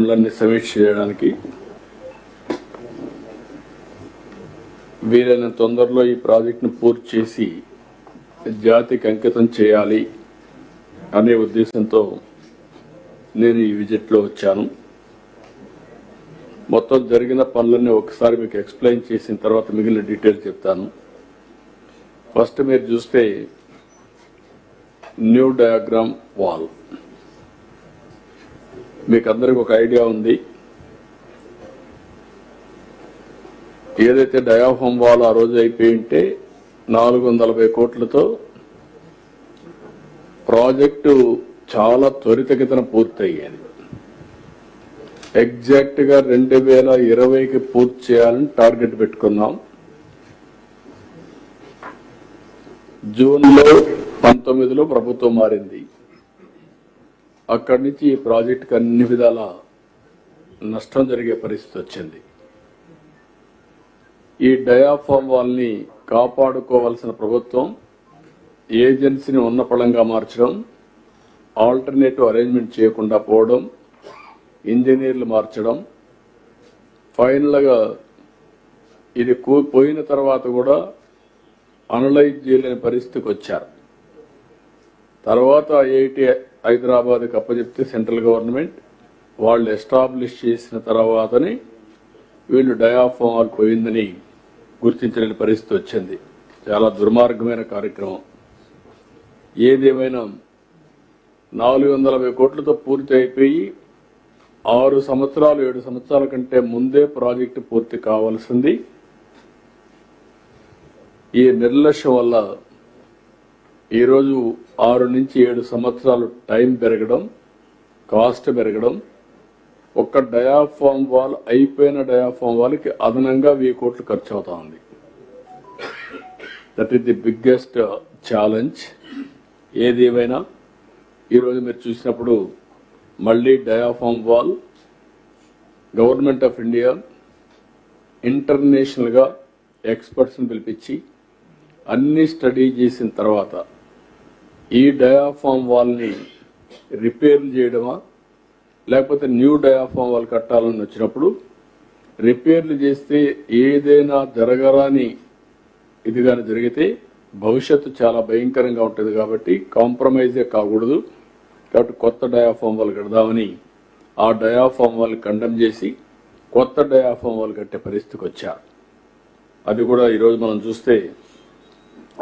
సమీక్ష చేయడానికి వీలైన తొందరలో ఈ ప్రాజెక్టును పూర్తి చేసి జాతికి అంకితం చేయాలి అనే ఉద్దేశంతో నేను ఈ విజిట్లో వచ్చాను. మొత్తం జరిగిన పనులన్నీ ఒకసారి మీకు ఎక్స్ప్లెయిన్ చేసిన తర్వాత మిగిలిన డీటెయిల్స్ చెప్తాను. ఫస్ట్ మీరు చూస్తే న్యూ డయాగ్రామ్ వాల్, మీకు అందరికి ఒక ఐడియా ఉంది. ఏదైతే డయాఫామ్ వాల్ ఆ రోజు అయిపోయి ఉంటే 440 కోట్లతో ప్రాజెక్టు చాలా త్వరితగతిన పూర్తయ్యేది. ఎగ్జాక్ట్ గా 2020కి పూర్తి చేయాలని టార్గెట్ పెట్టుకున్నాం. జూన్లో 19లో ప్రభుత్వం మారింది. అక్కడి నుంచి ఈ ప్రాజెక్టుకి అన్ని విధాల నష్టం జరిగే పరిస్థితి వచ్చింది. ఈ డయాఫామ్ వాల్ని కాపాడుకోవాల్సిన ప్రభుత్వం ఏజెన్సీని ఉన్నపళంగా మార్చడం, ఆల్టర్నేటివ్ అరేంజ్మెంట్ చేయకుండా పోవడం, ఇంజనీర్లు మార్చడం, ఫైనల్గా ఇది పోయిన తర్వాత కూడా అనలైజ్ చేయలేని పరిస్థితికి వచ్చారు. తర్వాత ఐఐటి హైదరాబాద్కి అప్పచెప్తే సెంట్రల్ గవర్నమెంట్ వాళ్ళు ఎస్టాబ్లిష్ చేసిన తర్వాతనే వీళ్ళు డయాఫామ్ వాల్ పోయిందని గుర్తించలేని పరిస్థితి వచ్చింది. చాలా దుర్మార్గమైన కార్యక్రమం. ఏదేమైనా 440 కోట్లతో పూర్తి అయిపోయి 6 సంవత్సరాలు 7 సంవత్సరాల కంటే ముందే ప్రాజెక్టు పూర్తి కావాల్సింది. ఈ నిర్లక్ష్యం వల్ల ఈరోజు 6 నుంచి 7 సంవత్సరాలు టైం పెరగడం, కాస్ట్ పెరగడం, ఒక్క డయాఫామ్ వాల్ అయిపోయిన డయాఫామ్ వాల్కి అదనంగా 1000 కోట్లు ఖర్చు అవుతా ఉంది. That is the biggest challenge. ఏదేమైనా ఈరోజు మీరు చూసినప్పుడు మళ్ళీ diaphragm wall government of India ఇంటర్నేషనల్గా ఎక్స్పర్ట్స్ని పిలిపించి అన్ని స్టడీ చేసిన తర్వాత ఈ డయాఫామ్ వాల్ని రిపేర్లు చేయడమా లేకపోతే న్యూ డయాఫామ్ వాల్ కట్టాలని వచ్చినప్పుడు రిపేర్లు చేస్తే ఏదైనా జరగరాని ఇది కానీ జరిగితే భవిష్యత్తు చాలా భయంకరంగా ఉంటుంది. కాబట్టి కాంప్రమైజే కాకూడదు. కాబట్టి కొత్త డయాఫామ్ వాల్ కడదామని ఆ డయాఫామ్ వాల్ కండెమ్ చేసి కొత్త డయాఫామ్ వాల్ కట్టే పరిస్థితికి వచ్చారు. అది కూడా ఈరోజు మనం చూస్తే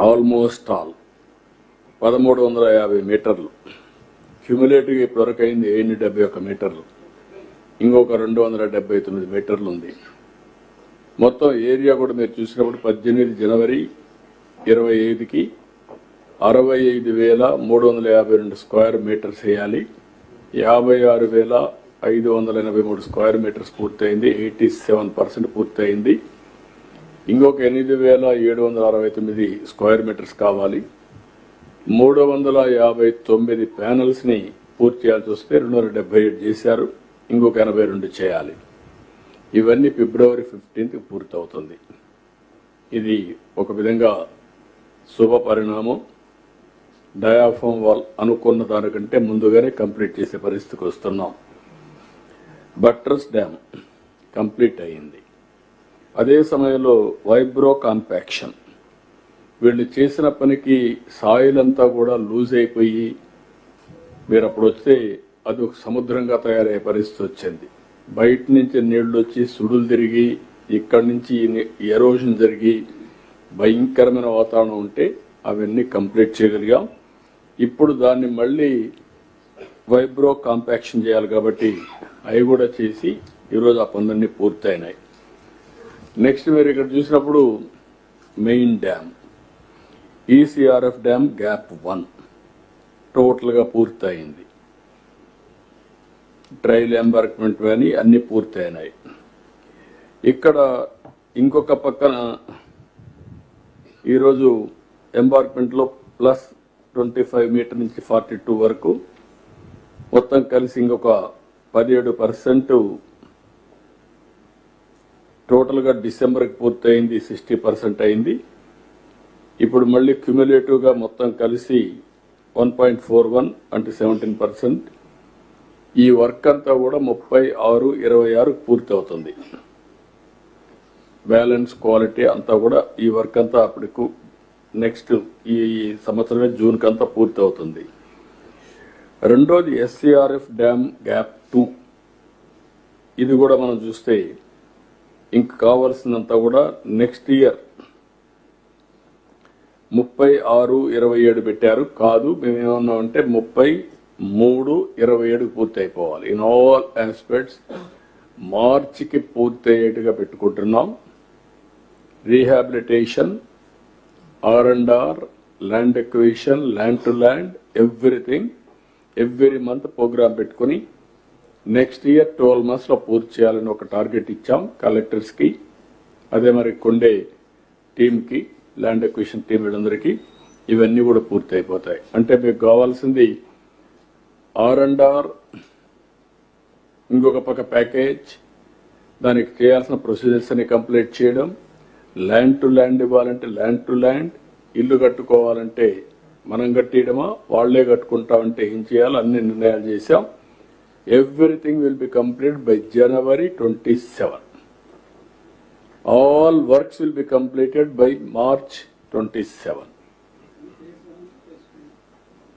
ఆల్మోస్ట్ ఆల్ 1350 మీటర్లు, క్యూములేటివ్గా ఇప్పటివరకు అయింది 71 మీటర్లు, ఇంకొక 279 మీటర్లు ఉంది. మొత్తం ఏరియా కూడా మీరు చూసినప్పుడు 18 జనవరి 25కి 65,352 స్క్వేర్ మీటర్స్ వేయాలి. 56,583 స్క్వేర్ మీటర్స్ పూర్తయింది. 87% పూర్తయింది. ఇంకొక 8,769 స్క్వేర్ మీటర్స్ కావాలి. 359 ప్యానల్స్ ని పూర్తి చేయాల్సి వస్తే 277 చేశారు. ఇంకొక 82 చేయాలి. ఇవన్నీ ఫిబ్రవరి 15కి పూర్తవుతుంది. ఇది ఒక విధంగా శుభ పరిణామం. డయాఫామ్ వాల్ అనుకున్న దానికంటే ముందుగానే కంప్లీట్ చేసే పరిస్థితికి వస్తున్నాం. బట్రస్ డ్యామ్ కంప్లీట్ అయింది. అదే సమయంలో వైబ్రో కాంపాక్షన్, వీళ్ళు చేసిన పనికి సాయిల్ అంతా కూడా లూజ్ అయిపోయి మీరు అప్పుడు వస్తే అది ఒక సముద్రంగా తయారయ్యే పరిస్థితి వచ్చింది. బయట నుంచి నీళ్లు వచ్చి సుడులు తిరిగి ఇక్కడి నుంచి ఎరోజన్ జరిగి భయంకరమైన వాతావరణం ఉంటే అవన్నీ కంప్లీట్ చేయగలిగాం. ఇప్పుడు దాన్ని మళ్ళీ వైబ్రో కాంపాక్షన్ చేయాలి కాబట్టి అవి కూడా చేసి ఈరోజు ఆ పనులన్నీ పూర్తయినాయి. నెక్స్ట్ మీరు ఇక్కడ చూసినప్పుడు main dam ECRF dam gap 1 టోటల్గా పూర్తయింది. ట్రయల్ ఎంబార్క్మెంట్ కానీ అన్ని పూర్తయినాయి. ఇక్కడ ఇంకొక పక్కన ఈరోజు ఎంబార్క్మెంట్లో +25 మీటర్ నుంచి 42 వరకు మొత్తం కలిసి ఇంకొక 17% టోటల్గా డిసెంబర్కి పూర్తయింది. 60% అయింది. ఇప్పుడు మళ్ళీ క్యుములేటివ్గా మొత్తం కలిసి 1.41 అంటే 17%. ఈ వర్క్ అంతా కూడా 36/26 పూర్తి అవుతుంది. బ్యాలెన్స్ క్వాలిటీ అంతా కూడా ఈ వర్క్ అంతా అప్పటికు నెక్స్ట్ ఈ సంవత్సరమే జూన్ కంతా పూర్తి అవుతుంది. రెండోది ఎస్సీఆర్ఎఫ్ డ్యామ్ గ్యాప్ 2. ఇది కూడా మనం చూస్తే ఇంక కావాల్సినంత కూడా నెక్స్ట్ ఇయర్ 36/27 పెట్టారు. కాదు, మేమేమన్నామంటే 33/27 పూర్తి అయిపోవాలి. ఇన్ ఆల్ ఆస్పెక్ట్స్ మార్చికి పూర్తి అయ్యేట్టుగా పెట్టుకుంటున్నాం. Rehabilitation, R&R, land acquisition, land to land, everything every month program పెట్టుకుని నెక్స్ట్ ఇయర్ 12 months లో పూర్తి చేయాలని ఒక టార్గెట్ ఇచ్చాం కలెక్టర్స్కి. అదే మరి కొండే టీంకి, ల్యాండ్ ఎక్విజిషన్ టీం వీళ్ళందరికీ ఇవన్నీ కూడా పూర్తి అయిపోతాయి. అంటే మీకు కావాల్సింది R&R, ఇంకొక పక్క ప్యాకేజ్, దానికి చేయాల్సిన ప్రొసీజర్స్ అని కంప్లీట్ చేయడం, ల్యాండ్ టు ల్యాండ్ ఇవ్వాలంటే ల్యాండ్ టు ల్యాండ్, ఇల్లు కట్టుకోవాలంటే మనం కట్టియడమా వాళ్లే కట్టుకుంటామంటే ఏం చేయాలో అన్ని నిర్ణయాలు చేశాం. Everything will be complete by January 27. All works will be completed by March 27.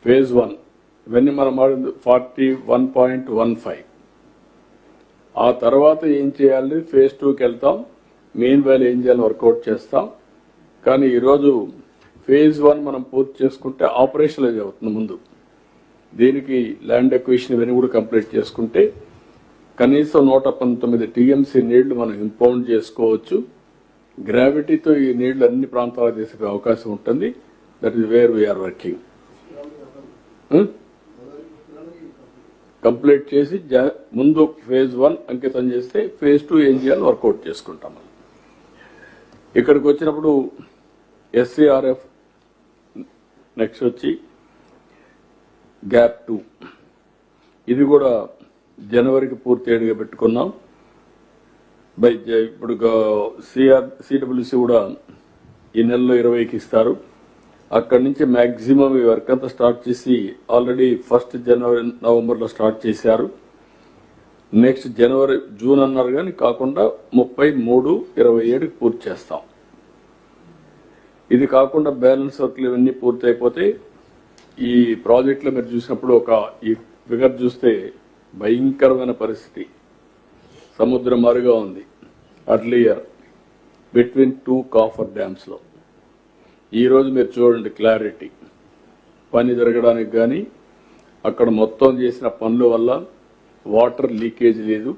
Phase 1 ఇవన్నీ మనం 41.15. ఆ తర్వాత ఏం చేయాలి, ఫేజ్ 2కి వెళ్తాం. మెయిన్ వ్యాల్యూ ఏం చేయాలని వర్కౌట్ చేస్తాం. కానీ ఈరోజు ఫేజ్ 1 మనం పూర్తి చేసుకుంటే ఆపరేషనలైజ్ అవుతుంది. ముందు దీనికి ల్యాండ్ ఎక్విజిషన్ ఇవన్నీ కూడా కంప్లీట్ చేసుకుంటే కనీసం 119 TMC నీళ్లు మనం ఇంపౌండ్ చేసుకోవచ్చు. గ్రావిటీతో ఈ నీళ్లు అన్ని ప్రాంతాలకు తీసుకునే అవకాశం ఉంటుంది. That is where we are working. Complete చేసి ముందు ఫేజ్ 1 అంకితం చేస్తే ఫేజ్ 2 ఏం చేయాలని వర్కౌట్ చేసుకుంటాం. ఇక్కడికి వచ్చినప్పుడు ఎస్సీఆర్ఎఫ్ నెక్స్ట్ వచ్చి గ్యాప్ 2. ఇది కూడా జనవరికి పూర్తి అయ్యేట్టుగా పెట్టుకున్నాం. ఇప్పుడు సిడబ్ల్యూసి కూడా ఈ నెలలో 20కి ఇస్తారు. అక్కడి నుంచి మ్యాక్సిమం ఈ వర్క్ అంతా స్టార్ట్ చేసి ఆల్రెడీ 1 January, November స్టార్ట్ చేశారు. నెక్స్ట్ జనవరి, జూన్ అన్నారు కానీ కాకుండా 33/27 పూర్తి చేస్తాం. ఇది కాకుండా బ్యాలెన్స్ వర్క్లు ఇవన్నీ పూర్తి అయిపోతే ఈ ప్రాజెక్టులో మీరు చూసినప్పుడు ఈ ఫిగర్ చూస్తే భయంకరమైన పరిస్థితి, సముద్రం మారుగా ఉంది. అర్లియర్ బిట్వీన్ 2 కాఫర్ డ్యామ్స్ లో ఈ రోజు మీరు చూడండి క్లారిటీ. పని జరగడానికి కానీ అక్కడ మొత్తం చేసిన పనుల వల్ల వాటర్ లీకేజ్ లేదు,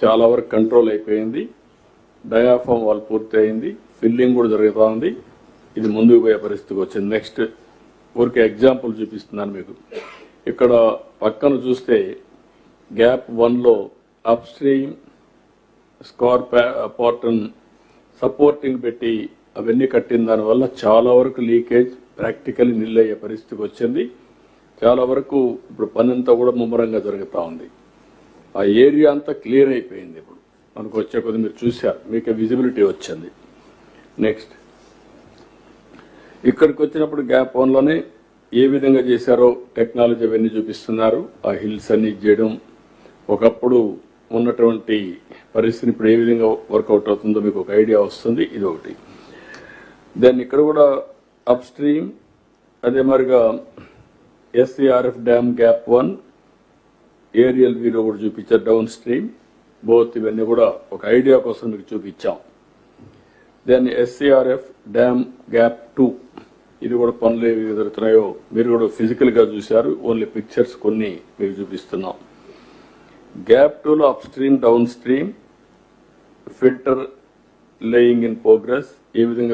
చాలా వరకు కంట్రోల్ అయిపోయింది. డయాఫామ్ వాల్ పూర్తి అయింది, ఫిల్లింగ్ కూడా జరుగుతూ ఉంది. ఇది ముందుకు పోయే పరిస్థితికి వచ్చింది. నెక్స్ట్ ఊరికే ఎగ్జాంపుల్ చూపిస్తున్నాను మీకు. ఇక్కడ పక్కన చూస్తే గ్యాప్ 1లో అప్ స్ట్రీమ్ స్కార్ పార్టన్ సపోర్టింగ్ పెట్టి అవన్నీ కట్టిన దానివల్ల చాలా వరకు లీకేజ్ ప్రాక్టికల్లీ నిల్లయ్యే పరిస్థితికి వచ్చింది. చాలా వరకు ఇప్పుడు పని అంతా కూడా ముమ్మరంగా జరుగుతూ ఉంది. ఆ ఏరియా అంతా క్లియర్ అయిపోయింది. ఇప్పుడు మనకు వచ్చే కొద్ది మీరు చూశారు, మీకు విజిబిలిటీ వచ్చింది. నెక్స్ట్ ఇక్కడికి వచ్చినప్పుడు గ్యాప్ 1లోనే ఏ విధంగా చేశారో టెక్నాలజీ అవన్నీ చూపిస్తున్నారు. ఆ హిల్స్ అన్ని చేయడం, ఒకప్పుడు ఉన్నటువంటి పరిస్థితిని ఇప్పుడు ఏ విధంగా వర్కౌట్ అవుతుందో మీకు ఒక ఐడియా వస్తుంది. ఇది ఒకటి. దెన్ ఇక్కడ కూడా అప్ స్ట్రీమ్, అదే మరిగా ఎస్సీఆర్ఎఫ్ డ్యామ్ గ్యాప్ 1 ఏరియల్ వీలో కూడా చూపించారు. డౌన్ స్ట్రీమ్ బోత్ ఇవన్నీ కూడా ఒక ఐడియా కోసం మీకు చూపించాం. దెన్ ఎస్సీఆర్ఎఫ్ డ్యామ్ గ్యాప్ 2 ఇది కూడా పనులు ఏవి జరుగుతున్నాయో మీరు కూడా ఫిజికల్ గా చూశారు. ఓన్లీ పిక్చర్స్ కొన్ని మీకు చూపిస్తున్నాం. గ్యాప్ 2లో upstream, downstream, filter laying in progress ఏ విధంగా